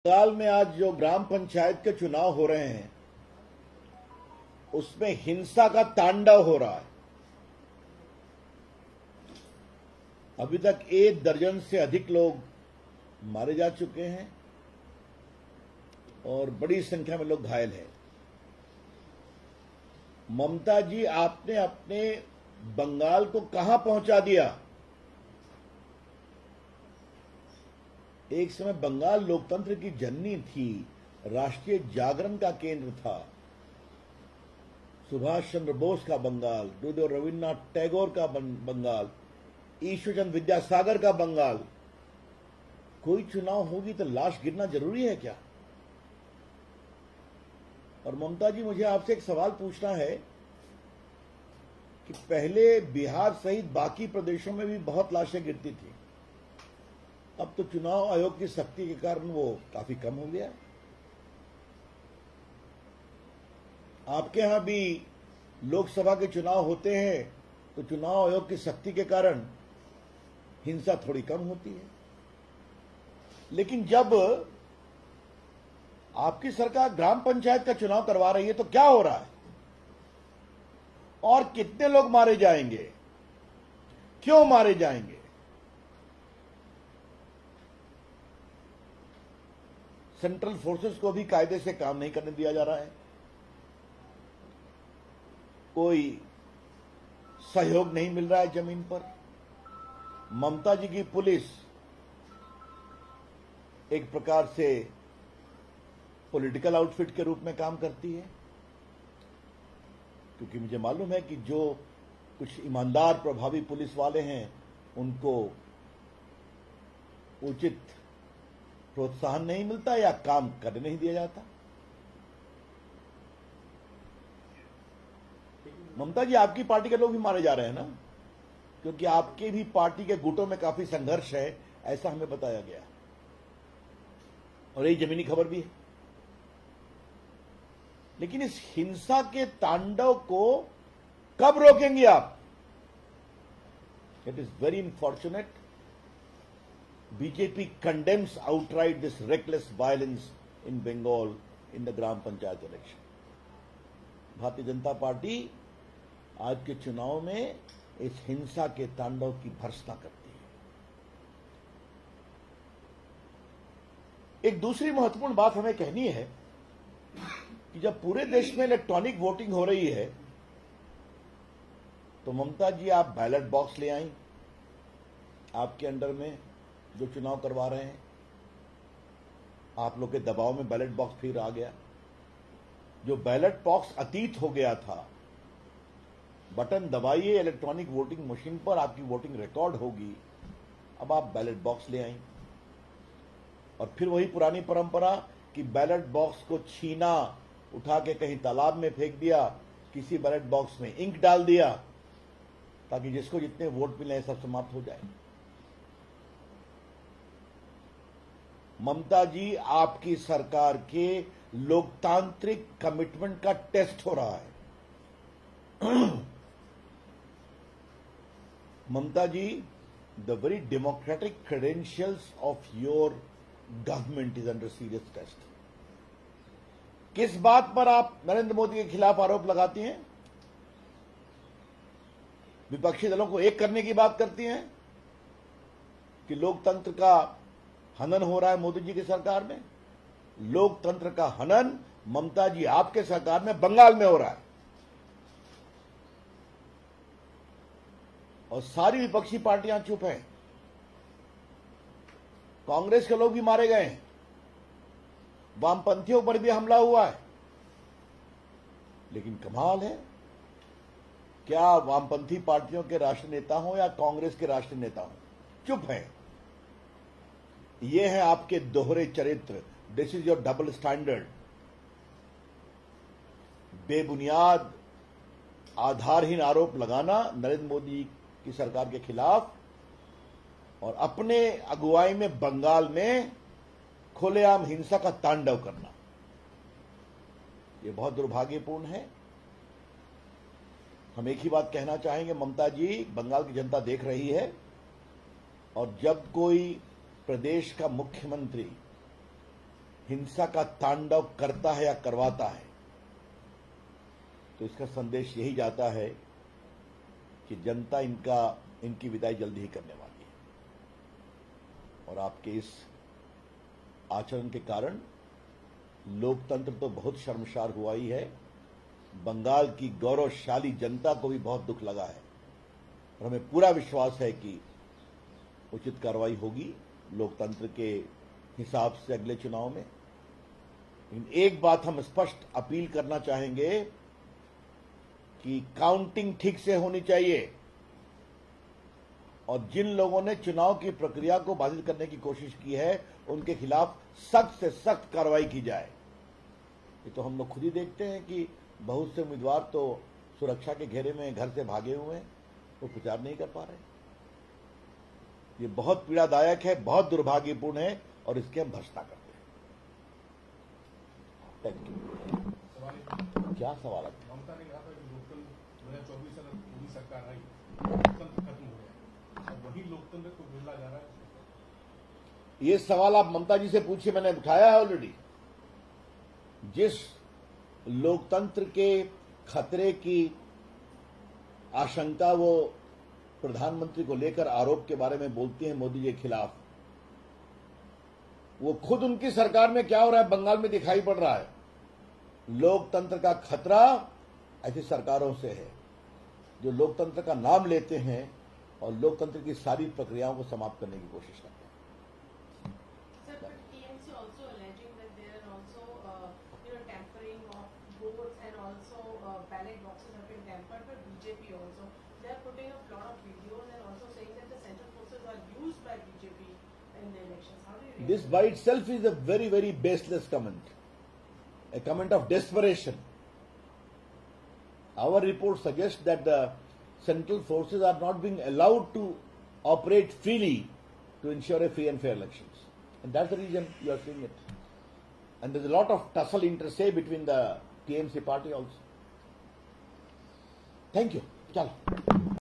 बंगाल में आज जो ग्राम पंचायत के चुनाव हो रहे हैं उसमें हिंसा का तांडव हो रहा है। अभी तक 1 दर्जन से अधिक लोग मारे जा चुके हैं और बड़ी संख्या में लोग घायल हैं। ममता जी, आपने अपने बंगाल को कहां पहुंचा दिया? एक समय बंगाल लोकतंत्र की जननी थी, राष्ट्रीय जागरण का केंद्र था। सुभाष चंद्र बोस का बंगाल, गुरुदेव रविन्द्रनाथ टैगोर का बंगाल, ईश्वरचंद्र विद्यासागर का बंगाल। कोई चुनाव होगी तो लाश गिरना जरूरी है क्या? और ममता जी, मुझे आपसे एक सवाल पूछना है कि पहले बिहार सहित बाकी प्रदेशों में भी बहुत लाशें गिरती थी, अब तो चुनाव आयोग की सख्ती के कारण वो काफी कम हो गया है। आपके यहां भी लोकसभा के चुनाव होते हैं तो चुनाव आयोग की सख्ती के कारण हिंसा थोड़ी कम होती है, लेकिन जब आपकी सरकार ग्राम पंचायत का चुनाव करवा रही है तो क्या हो रहा है और कितने लोग मारे जाएंगे, क्यों मारे जाएंगे? सेंट्रल फोर्सेस को भी कायदे से काम नहीं करने दिया जा रहा है, कोई सहयोग नहीं मिल रहा है जमीन पर। ममता जी की पुलिस एक प्रकार से पॉलिटिकल आउटफिट के रूप में काम करती है, क्योंकि मुझे मालूम है कि जो कुछ ईमानदार प्रभावी पुलिस वाले हैं उनको उचित प्रोत्साहन नहीं मिलता या काम करने नहीं दिया जाता। ममता जी, आपकी पार्टी के लोग भी मारे जा रहे हैं ना, क्योंकि आपके भी पार्टी के गुटों में काफी संघर्ष है, ऐसा हमें बताया गया और यही जमीनी खबर भी है। लेकिन इस हिंसा के तांडव को कब रोकेंगे आप? It is very unfortunate. BJP condemns outright this reckless violence in Bengal in the Gram Panchayat election. Bharatiya Janata party आज के चुनाव में इस हिंसा के तांडव की भर्त्सना करती है। एक दूसरी महत्वपूर्ण बात हमें कहनी है कि जब पूरे देश में इलेक्ट्रॉनिक वोटिंग हो रही है तो ममता जी, आप बैलेट बॉक्स ले आई आपके अंडर में जो चुनाव करवा रहे हैं, आप लोग के दबाव में बैलेट बॉक्स फिर आ गया। जो बैलेट बॉक्स अतीत हो गया था, बटन दबाइए इलेक्ट्रॉनिक वोटिंग मशीन पर, आपकी वोटिंग रिकॉर्ड होगी। अब आप बैलेट बॉक्स ले आई और फिर वही पुरानी परंपरा कि बैलेट बॉक्स को छीना, उठा के कहीं तालाब में फेंक दिया, किसी बैलेट बॉक्स में इंक डाल दिया ताकि जिसको जितने वोट मिले सब समाप्त हो जाए। ममता जी, आपकी सरकार के लोकतांत्रिक कमिटमेंट का टेस्ट हो रहा है। Mamata ji, the very democratic credentials of your government is under serious test. किस बात पर आप नरेंद्र मोदी के खिलाफ आरोप लगाती हैं? विपक्षी दलों को एक करने की बात करती हैं कि लोकतंत्र का हनन हो रहा है मोदी जी की सरकार में। लोकतंत्र का हनन ममता जी आपके सरकार में बंगाल में हो रहा है और सारी विपक्षी पार्टियां चुप हैं। कांग्रेस के लोग भी मारे गए हैं, वामपंथियों पर भी हमला हुआ है, लेकिन कमाल है, क्या वामपंथी पार्टियों के राष्ट्रीय नेता हों या कांग्रेस के राष्ट्रीय नेता हों, चुप हैं। ये है आपके दोहरे चरित्र। This is your double standard. बेबुनियाद, आधारहीन आरोप लगाना नरेंद्र मोदी की सरकार के खिलाफ और अपने अगुवाई में बंगाल में खुलेआम हिंसा का तांडव करना, यह बहुत दुर्भाग्यपूर्ण है। हम एक ही बात कहना चाहेंगे, ममता जी, बंगाल की जनता देख रही है और जब कोई प्रदेश का मुख्यमंत्री हिंसा का तांडव करता है या करवाता है, तो इसका संदेश यही जाता है कि जनता इनकी विदाई जल्दी ही करने वाली है। और आपके इस आचरण के कारण लोकतंत्र तो बहुत शर्मसार हुआ ही है, बंगाल की गौरवशाली जनता को भी बहुत दुख लगा है। और हमें पूरा विश्वास है कि उचित कार्रवाई होगी लोकतंत्र के हिसाब से अगले चुनाव में। लेकिन एक बात हम स्पष्ट अपील करना चाहेंगे कि काउंटिंग ठीक से होनी चाहिए और जिन लोगों ने चुनाव की प्रक्रिया को बाधित करने की कोशिश की है उनके खिलाफ सख्त से सख्त कार्रवाई की जाए। ये तो हम लोग खुद ही देखते हैं कि बहुत से उम्मीदवार तो सुरक्षा के घेरे में घर से भागे हुए हैं, वो प्रचार नहीं कर पा रहे। ये बहुत पीड़ादायक है, बहुत दुर्भाग्यपूर्ण है और इसकी हम भर्त्सना करते हैं। Thank you. क्या सवाल है? ममता ने कहा था कि लोकतंत्र 2024 अगर पूरी सरकार आई लोकतंत्र खत्म हो गया, अब वही लोकतंत्र को गिरला जा रहा है। ये सवाल आप ममता जी से पूछिए, मैंने उठाया है ऑलरेडी। जिस लोकतंत्र के खतरे की आशंका वो प्रधानमंत्री को लेकर आरोप के बारे में बोलती हैं मोदी जी के खिलाफ, वो खुद उनकी सरकार में क्या हो रहा है बंगाल में दिखाई पड़ रहा है। लोकतंत्र का खतरा ऐसी सरकारों से है जो लोकतंत्र का नाम लेते हैं और लोकतंत्र की सारी प्रक्रियाओं को समाप्त करने की कोशिश करते हैं। Sir, but TMC also alleging that they are also, tampering of votes and also ballot boxes have been tampered by BJP also. They are putting up a lot of videos and also saying that the central forces are used by BJP in the elections. How do you react? This by itself is a very, very baseless comment, a comment of desperation. Our report suggests that the central forces are not being allowed to operate freely to ensure a free and fair elections. And that's the reason you are seeing it. And there's a lot of tussle inter se between the TMC party also. Thank you. Chalo.